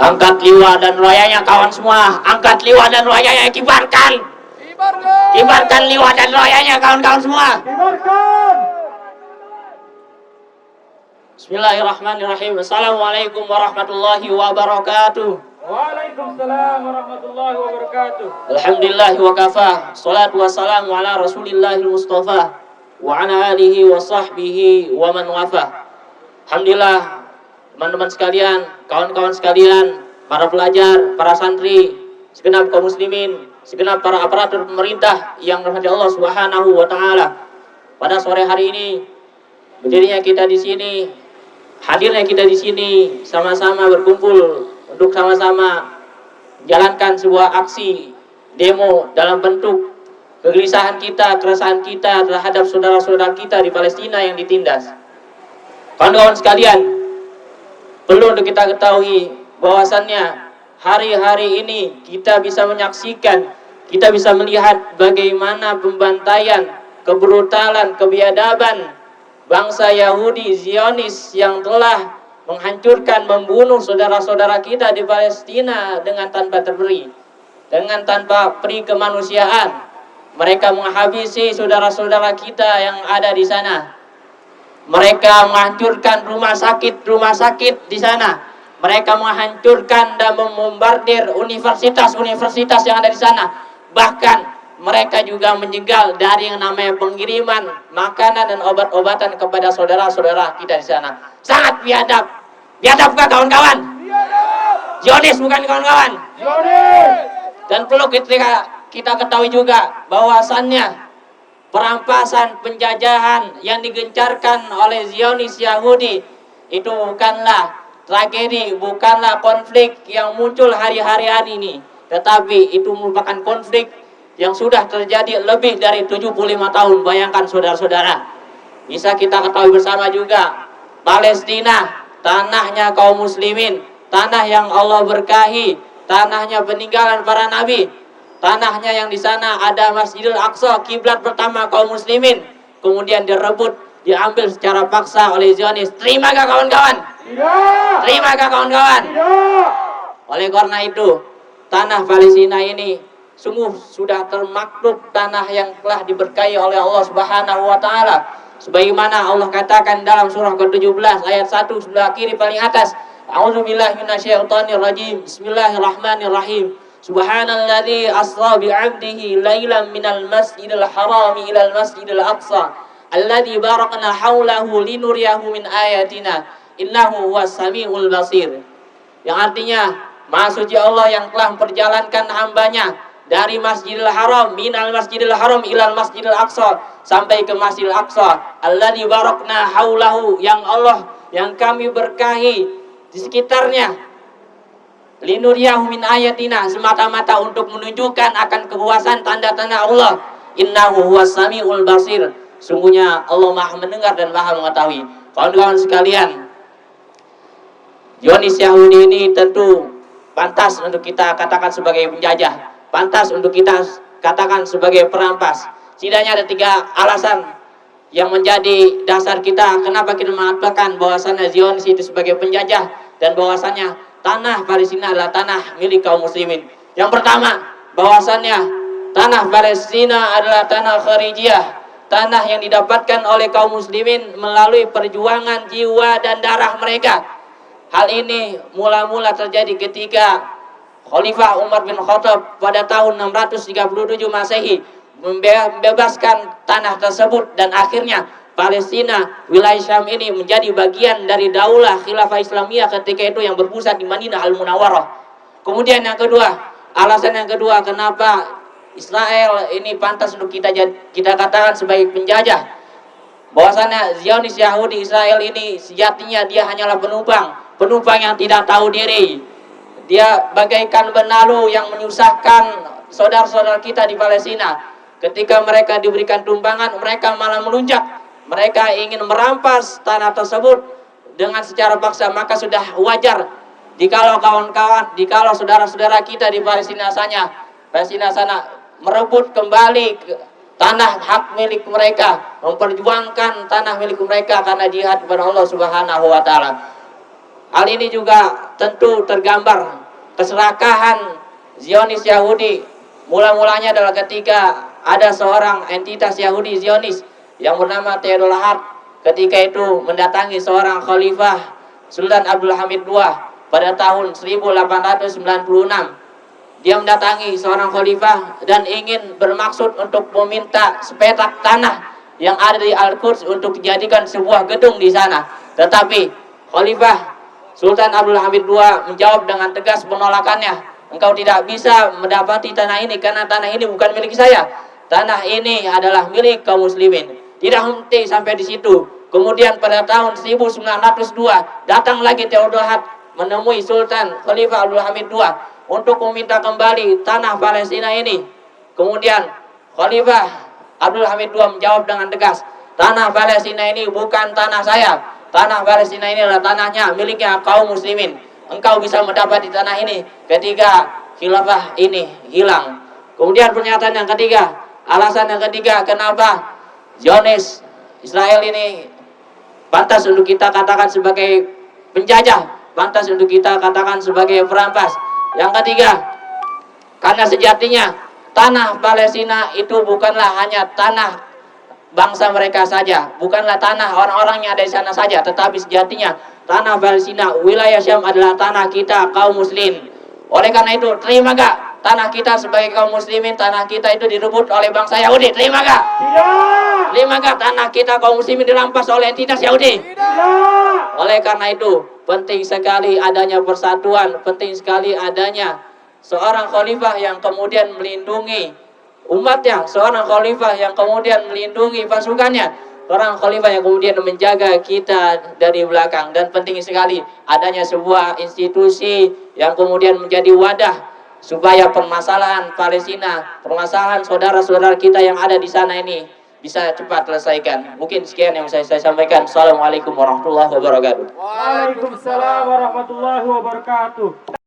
Angkat liwa dan royanya kawan semua. Angkat liwa dan royanya, kibarkan. Kibarkan liwa dan royanya kawan-kawan semua. Kibarkan. Bismillahirrahmanirrahim. Assalamualaikum warahmatullahi wabarakatuh. Waalaikumsalam warahmatullahi wabarakatuh. Alhamdulillah wa kafa. Salatu wassalamu ala Rasulillahil Mustafa wa ala alihi wa sahbihi wa man wafa. Alhamdulillah, teman-teman sekalian, kawan-kawan sekalian, para pelajar, para santri, segenap kaum muslimin, segenap para aparatur pemerintah yang dirahmati Allah Subhanahu wa taala. Pada sore hari ini, berdirinya kita di sini, hadirnya kita di sini, sama-sama berkumpul untuk sama-sama menjalankan sebuah aksi demo dalam bentuk kegelisahan kita, keresahan kita terhadap saudara-saudara kita di Palestina yang ditindas. Kawan-kawan sekalian, perlu untuk kita ketahui bahwasannya hari-hari ini kita bisa menyaksikan, kita bisa melihat bagaimana pembantaian, kebrutalan, kebiadaban bangsa Yahudi Zionis yang telah menghancurkan, membunuh saudara-saudara kita di Palestina dengan tanpa terberi, dengan tanpa peri kemanusiaan. Mereka menghabisi saudara-saudara kita yang ada di sana. Mereka menghancurkan rumah sakit di sana. Mereka menghancurkan dan membombardir universitas-universitas yang ada di sana. Bahkan mereka juga menjegal dari yang namanya pengiriman makanan dan obat-obatan kepada saudara-saudara kita di sana. Sangat biadab. Biadabkah kawan-kawan? Zionis bukan kawan-kawan? Zionis. Dan perlu kita ketahui juga bahwasannya perampasan, penjajahan yang digencarkan oleh Zionis Yahudi itu bukanlah tragedi, bukanlah konflik yang muncul hari-hari ini, tetapi itu merupakan konflik yang sudah terjadi lebih dari 75 tahun. Bayangkan saudara-saudara. Bisa kita ketahui bersama juga, Palestina, tanahnya kaum muslimin, tanah yang Allah berkahi, tanahnya peninggalan para nabi, tanahnya yang di sana ada Masjidil Aqsa, kiblat pertama kaum muslimin, kemudian direbut, diambil secara paksa oleh Zionis. Terima gak kawan-kawan? Tidak. Terima gak kawan-kawan? Tidak. Oleh karena itu, tanah Palestina ini sungguh sudah termakluk tanah yang telah diberkahi oleh Allah Subhanahu wa taala. Sebagaimana Allah katakan dalam surah ke-17 ayat 1 sebelah kiri paling atas, A'udzubillahi minasyaitonirrajim. Bismillahirrahmanirrahim. Subhanalladzi asra bi'abdihi lailan minal masjidil harami ilal masjidil aqsa alladzi barakna haulahu linuriyahu min ayatina innahu huwas samiul basir. Yang artinya, Maha Suci Allah yang telah memperjalankan hambanya dari Masjidil Haram, minal Masjidil Haram ilal Masjidil Aqsa, sampai ke Masjidil Aqsa alladzi barakna haulahu, yang Allah yang kami berkahi di sekitarnya, linuriyahu min ayatina, semata-mata untuk menunjukkan akan kekuasaan tanda-tanda Allah. Innahu huwas samiul basir, sungguhnya Allah Maha mendengar dan Maha mengetahui. Kawan-kawan sekalian, Zionis Yahudi ini tentu pantas untuk kita katakan sebagai penjajah, pantas untuk kita katakan sebagai perampas. Setidaknya ada 3 alasan yang menjadi dasar kita kenapa kita mengatakan bahwasannya Zionis itu sebagai penjajah dan bahwasannya tanah Palestina adalah tanah milik kaum muslimin. Yang pertama, bahwasannya tanah Palestina adalah tanah kharijiyah, tanah yang didapatkan oleh kaum muslimin melalui perjuangan jiwa dan darah mereka. Hal ini mula-mula terjadi ketika Khalifah Umar bin Khattab pada tahun 637 Masehi membebaskan tanah tersebut, dan akhirnya Palestina, wilayah Syam ini menjadi bagian dari daulah khilafah Islamiyah ketika itu yang berpusat di Madinah Al-Munawwarah. Kemudian yang kedua, alasan yang kedua kenapa Israel ini pantas untuk kita katakan sebagai penjajah, bahwasanya Zionis Yahudi Israel ini sejatinya dia hanyalah penumpang yang tidak tahu diri. Dia bagaikan benalu yang menyusahkan saudara-saudara kita di Palestina. Ketika mereka diberikan tumpangan, mereka malah melunjak. Mereka ingin merampas tanah tersebut dengan secara paksa. Maka sudah wajar jikalau kawan-kawan, jikalau saudara-saudara kita di Palestina sana merebut kembali tanah hak milik mereka, memperjuangkan tanah milik mereka karena jihad kepada Allah Subhanahu wa taala. Hal ini juga tentu tergambar keserakahan Zionis Yahudi. Mula-mulanya adalah ketika ada seorang entitas Yahudi Zionis yang bernama Theodor Hart, ketika itu mendatangi seorang khalifah Sultan Abdul Hamid II pada tahun 1896. Dia mendatangi seorang khalifah dan ingin bermaksud untuk meminta sepetak tanah yang ada di Al-Quds untuk dijadikan sebuah gedung di sana. Tetapi khalifah Sultan Abdul Hamid II menjawab dengan tegas penolakannya. Engkau tidak bisa mendapati tanah ini karena tanah ini bukan milik saya. Tanah ini adalah milik kaum muslimin. Tidak henti sampai di situ. Kemudian pada tahun 1902 datang lagi Theodor Hart menemui Sultan Khalifah Abdul Hamid II untuk meminta kembali tanah Palestina ini. Kemudian Khalifah Abdul Hamid II menjawab dengan tegas, tanah Palestina ini bukan tanah saya. Tanah Palestina ini adalah tanahnya, miliknya kaum muslimin. Engkau bisa mendapat di tanah ini ketika khilafah ini hilang. Kemudian pernyataan yang ketiga, alasan yang ketiga kenapa Zionis Israel ini pantas untuk kita katakan sebagai penjajah, pantas untuk kita katakan sebagai perampas. Yang ketiga, karena sejatinya tanah Palestina itu bukanlah hanya tanah bangsa mereka saja, bukanlah tanah orang-orang yang ada di sana saja, tetapi sejatinya tanah Palestina, wilayah Syam adalah tanah kita kaum muslim. Oleh karena itu, terima gak tanah kita sebagai kaum muslimin, tanah kita itu direbut oleh bangsa Yahudi? Terima gak? Tidak. Terima gak tanah kita kaum muslimin dirampas oleh entitas Yahudi? Tidak. Oleh karena itu, penting sekali adanya persatuan, penting sekali adanya seorang khalifah yang kemudian melindungi umatnya, seorang khalifah yang kemudian melindungi pasukannya, seorang khalifah yang kemudian menjaga kita dari belakang. Dan penting sekali adanya sebuah institusi yang kemudian menjadi wadah supaya permasalahan Palestina, permasalahan saudara-saudara kita yang ada di sana ini bisa cepat selesaikan. Mungkin sekian yang saya sampaikan. Assalamualaikum warahmatullahi wabarakatuh. Waalaikumsalam warahmatullahi wabarakatuh.